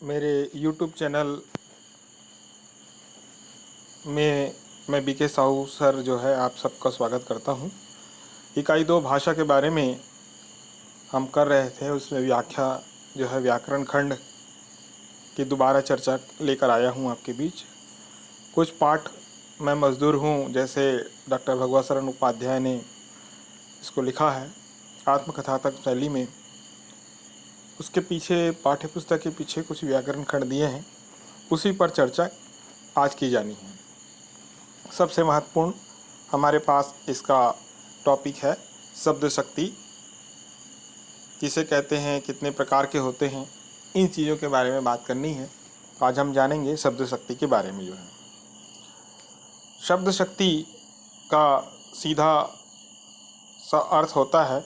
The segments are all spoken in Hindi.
मेरे YouTube चैनल में मैं बीके साहू सर जो है आप सबका स्वागत करता हूँ। इकाई 2 भाषा के बारे में हम कर रहे थे, उसमें व्याख्या जो है व्याकरण खंड की दोबारा चर्चा लेकर आया हूँ आपके बीच। कुछ पाठ मैं मजदूर हूँ, जैसे डॉक्टर भगवत शरण उपाध्याय ने इसको लिखा है आत्मकथात्मक शैली में। उसके पीछे पाठ्य पुस्तक के पीछे कुछ व्याकरण खंड दिए हैं, उसी पर चर्चा आज की जानी है। सबसे महत्वपूर्ण हमारे पास इसका टॉपिक है शब्द शक्ति, किसे कहते हैं, कितने प्रकार के होते हैं, इन चीज़ों के बारे में बात करनी है। आज हम जानेंगे शब्द शक्ति के बारे में। जो है शब्द शक्ति का सीधा सा अर्थ होता है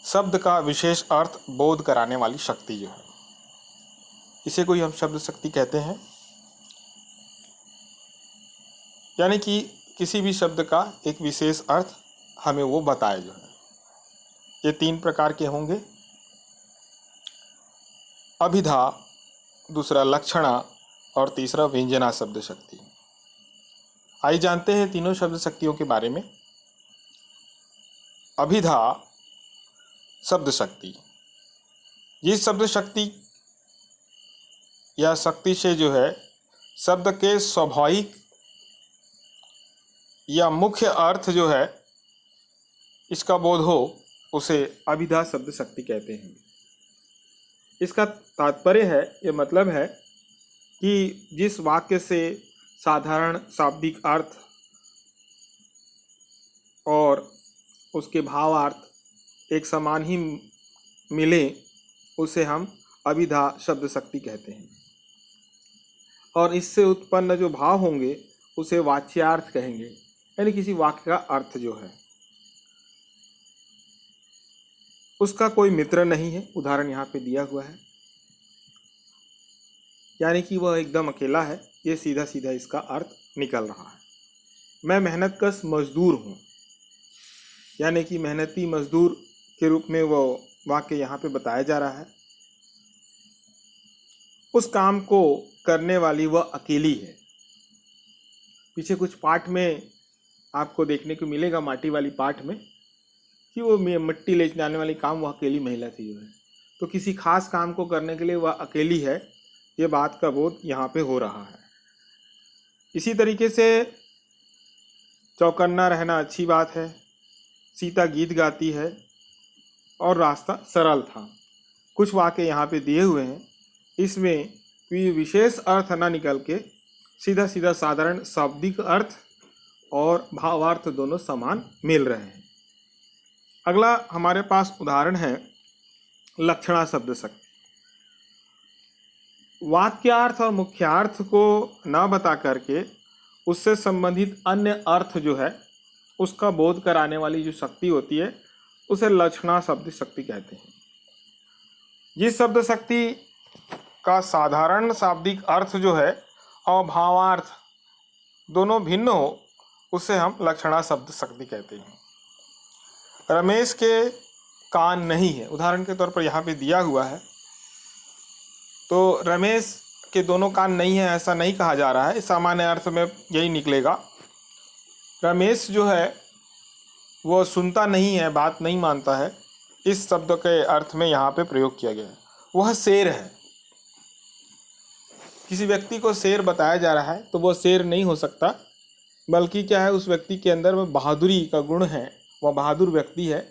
शब्द का विशेष अर्थ बोध कराने वाली शक्ति। जो है इसे कोई हम शब्द शक्ति कहते हैं, यानी कि किसी भी शब्द का एक विशेष अर्थ हमें वो बताए। जो है ये 3 प्रकार के होंगे, अभिधा, दूसरा लक्षणा और तीसरा व्यंजना शब्द शक्ति। आइए जानते हैं तीनों शब्द शक्तियों के बारे में। अभिधा शब्द शक्ति, जिस शब्द शक्ति या शक्ति से जो है शब्द के स्वाभाविक या मुख्य अर्थ जो है इसका बोध हो, उसे अभिधा शब्द शक्ति कहते हैं। इसका तात्पर्य है, ये मतलब है कि जिस वाक्य से साधारण शाब्दिक अर्थ और उसके भावार्थ एक समान ही मिले, उसे हम अभिधा शब्द शक्ति कहते हैं। और इससे उत्पन्न जो भाव होंगे उसे वाच्यार्थ कहेंगे, यानी किसी वाक्य का अर्थ जो है उसका कोई मित्र नहीं है। उदाहरण यहाँ पे दिया हुआ है, यानी कि वह एकदम अकेला है, ये सीधा सीधा इसका अर्थ निकल रहा है। मैं मेहनतकश मजदूर हूँ, यानी कि मेहनती मजदूर के रूप में वो वाक्य यहाँ पे बताया जा रहा है। उस काम को करने वाली वह अकेली है। पीछे कुछ पाठ में आपको देखने को मिलेगा, माटी वाली पाठ में, कि वो मिट्टी ले जाने वाली काम वह अकेली महिला थी। जो है तो किसी खास काम को करने के लिए वह अकेली है, ये बात का बोध यहाँ पे हो रहा है। इसी तरीके से चौकन्ना रहना अच्छी बात है, सीता गीत गाती है और रास्ता सरल था। कुछ वाक्य यहाँ पे दिए हुए हैं, इसमें विशेष अर्थ ना निकल के सीधा सीधा साधारण शाब्दिक अर्थ और भावार्थ दोनों समान मिल रहे हैं। अगला हमारे पास उदाहरण है लक्षणा शब्द शक्ति। वाक्यार्थ और मुख्यार्थ को न बता करके उससे संबंधित अन्य अर्थ जो है उसका बोध कराने वाली जो शक्ति होती है उसे लक्षणा शब्द शक्ति कहते हैं। जिस शब्द शक्ति का साधारण शाब्दिक अर्थ जो है और भावार्थ दोनों भिन्न हो, उसे हम लक्षणा शब्द शक्ति कहते हैं। रमेश के कान नहीं है, उदाहरण के तौर पर यहाँ पे दिया हुआ है, तो रमेश के दोनों कान नहीं है ऐसा नहीं कहा जा रहा है, सामान्य अर्थ में यही निकलेगा। रमेश जो है वो सुनता नहीं है, बात नहीं मानता है, इस शब्द के अर्थ में यहाँ पे प्रयोग किया गया है। वह शेर है, किसी व्यक्ति को शेर बताया जा रहा है तो वह शेर नहीं हो सकता, बल्कि क्या है, उस व्यक्ति के अंदर वह बहादुरी का गुण है, वह बहादुर व्यक्ति है,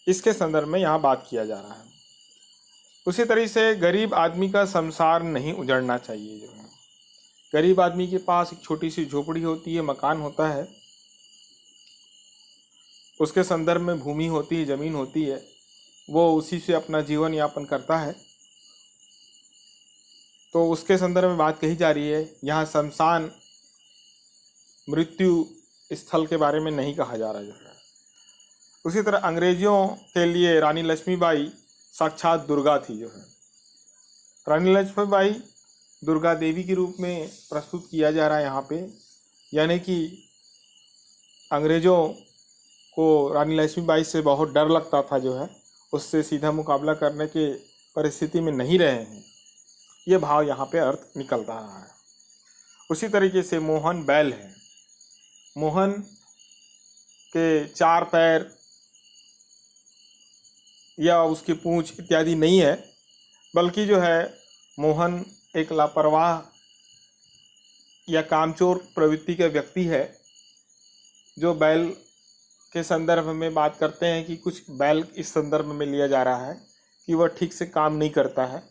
इसके संदर्भ में यहाँ बात किया जा रहा है। उसी तरह से गरीब आदमी का संसार नहीं उजड़ना चाहिए। जो है गरीब आदमी के पास एक छोटी सी झोपड़ी होती है, मकान होता है, उसके संदर्भ में भूमि होती है, जमीन होती है, वो उसी से अपना जीवन यापन करता है, तो उसके संदर्भ में बात कही जा रही है। यहाँ शमशान मृत्यु स्थल के बारे में नहीं कहा जा रहा है। उसी तरह अंग्रेजों के लिए रानी लक्ष्मीबाई साक्षात दुर्गा थी। जो है रानी लक्ष्मीबाई दुर्गा देवी के रूप में प्रस्तुत किया जा रहा है यहाँ पे, यानी कि अंग्रेजों को रानी लक्ष्मीबाई से बहुत डर लगता था। जो है उससे सीधा मुकाबला करने के परिस्थिति में नहीं रहे हैं, ये भाव यहाँ पे अर्थ निकलता रहा है। उसी तरीके से मोहन बैल है। मोहन के 4 पैर या उसकी पूंछ इत्यादि नहीं है, बल्कि जो है मोहन एक लापरवाह या कामचोर प्रवृत्ति का व्यक्ति है, जो बैल के संदर्भ में बात करते हैं कि कुछ बैल इस संदर्भ में लिया जा रहा है कि वह ठीक से काम नहीं करता है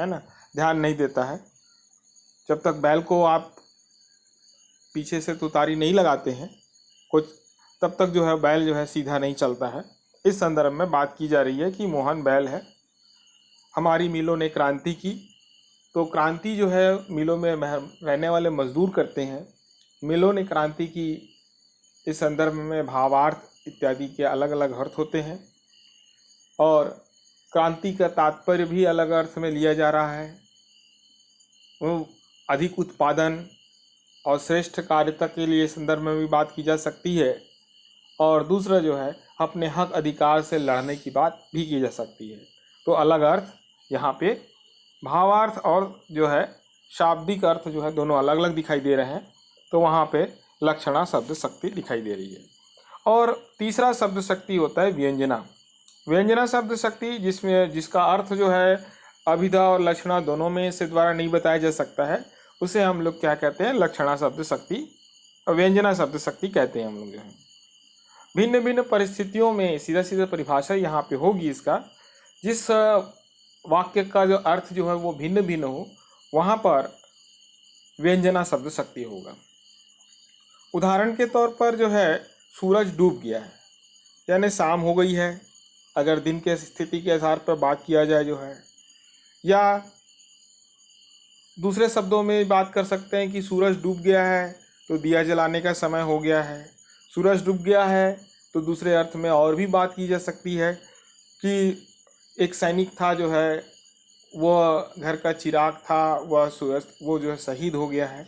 ना, ध्यान नहीं देता है। जब तक बैल को आप पीछे से तुतारी नहीं लगाते हैं कुछ, तब तक जो है बैल जो है सीधा नहीं चलता है। इस संदर्भ में बात की जा रही है कि मोहन बैल है। हमारी मिलों ने क्रांति की, तो क्रांति जो है मिलों में रहने वाले मजदूर करते हैं। मिलों ने क्रांति की, इस संदर्भ में भावार्थ इत्यादि के अलग अलग अर्थ होते हैं और क्रांति का तात्पर्य भी अलग अर्थ में लिया जा रहा है। वो अधिक उत्पादन और श्रेष्ठ कार्यता के लिए संदर्भ में भी बात की जा सकती है, और दूसरा जो है अपने हक अधिकार से लड़ने की बात भी की जा सकती है। तो अलग अर्थ यहाँ पे भावार्थ और जो है शाब्दिक अर्थ जो है दोनों अलग अलग दिखाई दे रहे हैं। तो वहाँ पे लक्षणा शब्द शक्ति दिखाई दे रही है। और तीसरा शब्द शक्ति होता है व्यंजना। व्यंजना शब्द शक्ति जिसका अर्थ जो है अभिधा और लक्षणा दोनों में से द्वारा नहीं बताया जा सकता है, उसे हम लोग क्या कहते हैं, लक्षणा शब्द शक्ति और व्यंजना शब्द शक्ति कहते हैं हम लोग जो है। भिन्न भिन्न परिस्थितियों में सीधा सीधा परिभाषा यहाँ पे होगी इसका, जिस वाक्य का जो अर्थ जो है वो भिन्न भिन्न हो, वहाँ पर व्यंजना शब्द शक्ति होगा। उदाहरण के तौर पर जो है सूरज डूब गया है, यानी शाम हो गई है, अगर दिन के स्थिति के आधार पर बात किया जाए जो है, या दूसरे शब्दों में बात कर सकते हैं कि सूरज डूब गया है तो दिया जलाने का समय हो गया है। सूरज डूब गया है तो दूसरे अर्थ में और भी बात की जा सकती है कि एक सैनिक था जो है, वह घर का चिराग था, वह सूरज वो जो है शहीद हो गया है।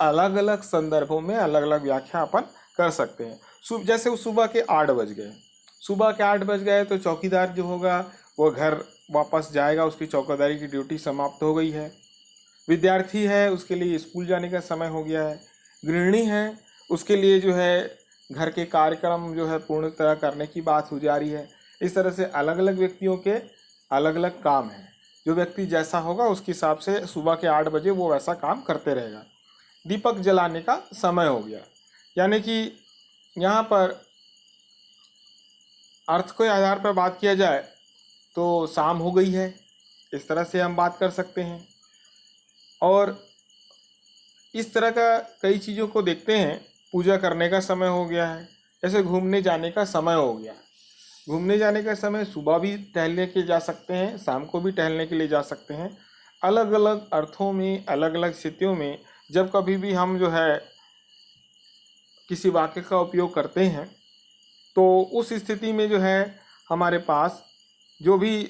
अलग अलग संदर्भों में अलग अलग व्याख्या अपन कर सकते हैं। जैसे सुबह के 8 बज गए, सुबह के 8 बज गए तो चौकीदार जो होगा वो घर वापस जाएगा, उसकी चौकीदारी की ड्यूटी समाप्त हो गई है। विद्यार्थी है, उसके लिए स्कूल जाने का समय हो गया है। गृहिणी है, उसके लिए जो है घर के कार्यक्रम जो है पूर्ण तरह करने की बात हो जा रही है। इस तरह से अलग अलग व्यक्तियों के अलग अलग काम हैं। जो व्यक्ति जैसा होगा उसके हिसाब से सुबह के 8 बजे वो वैसा काम करते रहेगा। दीपक जलाने का समय हो गया, यानी कि यहाँ पर अर्थ के आधार पर बात किया जाए तो शाम हो गई है, इस तरह से हम बात कर सकते हैं। और इस तरह का कई चीज़ों को देखते हैं। पूजा करने का समय हो गया है, जैसे घूमने जाने का समय हो गया। घूमने जाने का समय सुबह भी टहलने के जा सकते हैं, शाम को भी टहलने के लिए जा सकते हैं। अलग अलग अर्थों में, अलग अलग स्थितियों में जब कभी भी हम जो है किसी वाक्य का उपयोग करते हैं तो उस स्थिति में जो है हमारे पास जो भी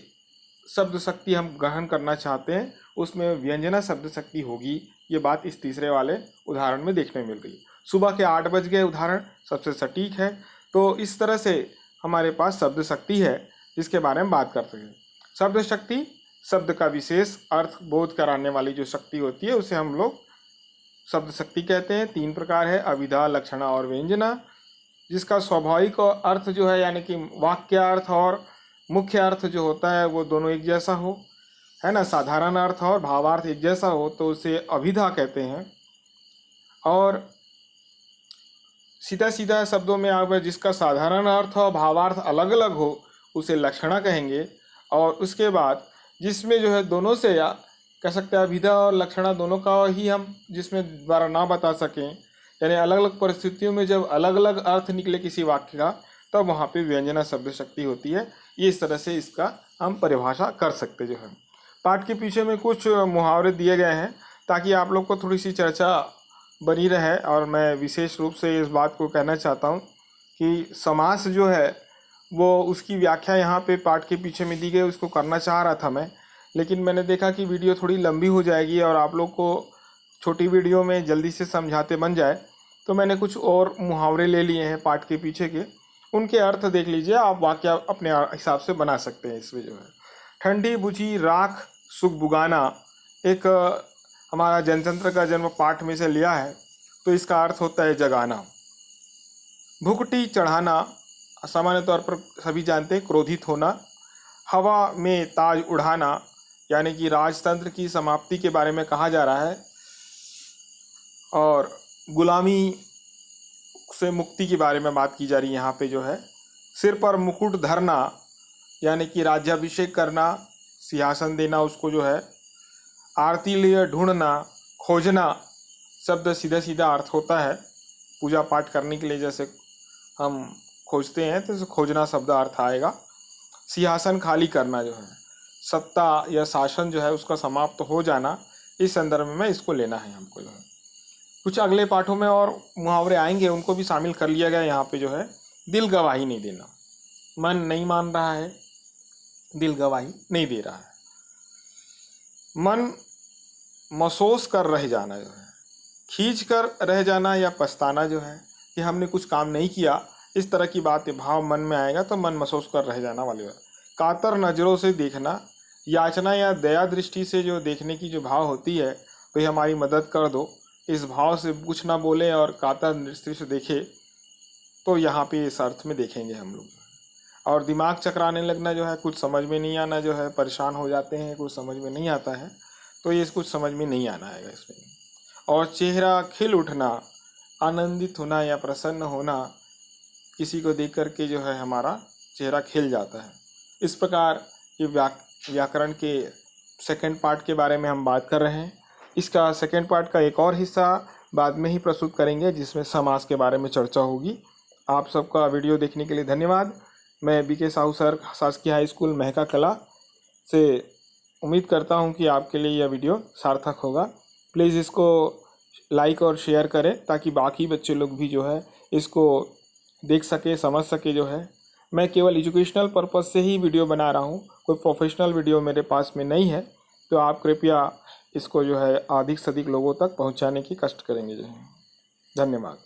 शब्द शक्ति हम ग्रहण करना चाहते हैं उसमें व्यंजना शब्द शक्ति होगी। ये बात इस तीसरे वाले उदाहरण में देखने मिल रही है। सुबह के 8 बज गए उदाहरण सबसे सटीक है। तो इस तरह से हमारे पास शब्द शक्ति है जिसके बारे में बात करते हैं। शब्द शक्ति शब्द का विशेष अर्थ बोध कराने वाली जो शक्ति होती है उसे हम लोग शब्द शक्ति कहते हैं। 3 प्रकार है, अभिधा, लक्षणा और व्यंजना, जिसका स्वाभाविक अर्थ जो है यानी कि वाक्यार्थ और मुख्य अर्थ जो होता है वो दोनों एक जैसा हो, है ना। साधारण अर्थ और भावार्थ एक जैसा हो तो उसे अभिधा कहते हैं। और सीधा सीधा शब्दों में अगर जिसका साधारण अर्थ और भावार्थ अलग अलग हो उसे लक्षणा कहेंगे। और उसके बाद जिसमें जो है दोनों से या कह सकते हैं अभिधा और लक्षणा दोनों का ही हम जिसमें द्वारा ना बता सकें, यानी अलग अलग परिस्थितियों में जब अलग अलग अर्थ निकले किसी वाक्य का तब वहाँ पे व्यंजना शब्द शक्ति होती है। ये इस तरह से इसका हम परिभाषा कर सकते जो है। पाठ के पीछे में कुछ मुहावरे दिए गए हैं ताकि आप लोग को थोड़ी सी चर्चा बनी रहे। और मैं विशेष रूप से इस बात को कहना चाहता हूँ कि समास जो है वो उसकी व्याख्या यहाँ पे पाठ के पीछे में दी गई, उसको करना चाह रहा था मैं, लेकिन मैंने देखा कि वीडियो थोड़ी लंबी हो जाएगी और आप लोग को छोटी वीडियो में जल्दी से समझाते बन जाए, तो मैंने कुछ और मुहावरे ले लिए हैं पाठ के पीछे के, उनके अर्थ देख लीजिए, आप वाक्य अपने हिसाब से बना सकते हैं। इसमें जो है ठंडी बुझी राख सुख बुगाना, एक हमारा जनतंत्र का जन्म पाठ में से लिया है, तो इसका अर्थ होता है जगाना। भुखटी चढ़ाना, सामान्य तौर पर सभी जानते हैं, क्रोधित होना। हवा में ताज उड़ाना, यानी कि राजतंत्र की समाप्ति के बारे में कहा जा रहा है। और गुलामी से मुक्ति के बारे में बात की जा रही है यहाँ पे जो है। सिर पर मुकुट धरना, यानी कि राज्याभिषेक करना, सिंहासन देना उसको जो है। आरती लिए ढूंढना, खोजना शब्द सीधा सीधा अर्थ होता है पूजा पाठ करने के लिए, जैसे हम खोजते हैं तो खोजना शब्द अर्थ आएगा। सिंहासन खाली करना जो है, सत्ता या शासन जो है उसका समाप्त हो जाना, इस संदर्भ में इसको लेना है हमको जो है। कुछ अगले पाठों में और मुहावरे आएंगे, उनको भी शामिल कर लिया गया यहाँ पे जो है। दिल गवाही नहीं देना, मन नहीं मान रहा है, दिल गवाही नहीं दे रहा है। मन महसूस कर रह जाना जो है, खींच कर रह जाना या पछताना जो है कि हमने कुछ काम नहीं किया, इस तरह की बात भाव मन में आएगा तो मन महसूस कर रह जाना वाली बात। कातर नज़रों से देखना, याचना या दया दृष्टि से जो देखने की जो भाव होती है, भाई हमारी मदद कर दो, इस भाव से कुछ ना बोले और कातर दृष्टि से देखे, तो यहाँ पे इस अर्थ में देखेंगे हम लोग। और दिमाग चकराने लगना जो है, कुछ समझ में नहीं आना जो है, परेशान हो जाते हैं, कुछ समझ में नहीं आता है, तो ये कुछ समझ में नहीं आना है इसमें। और चेहरा खिल उठना, आनंदित होना या प्रसन्न होना, किसी को देख करके जो है हमारा चेहरा खिल जाता है। इस प्रकार ये व्याकरण के सेकंड पार्ट के बारे में हम बात कर रहे हैं। इसका सेकंड पार्ट का एक और हिस्सा बाद में ही प्रस्तुत करेंगे, जिसमें समास के बारे में चर्चा होगी। आप सबका वीडियो देखने के लिए धन्यवाद। मैं बीके साहू सर, शासकीय हाई स्कूल महका कला से उम्मीद करता हूं कि आपके लिए यह वीडियो सार्थक होगा। प्लीज़ इसको लाइक और शेयर करें, ताकि बाकी बच्चे लोग भी जो है इसको देख सके, समझ सके जो है। मैं केवल एजुकेशनल पर्पज़ से ही वीडियो बना रहा हूँ, कोई प्रोफेशनल वीडियो मेरे पास में नहीं है। तो आप कृपया इसको जो है अधिक से अधिक लोगों तक पहुँचाने की कष्ट करेंगे जो है। धन्यवाद।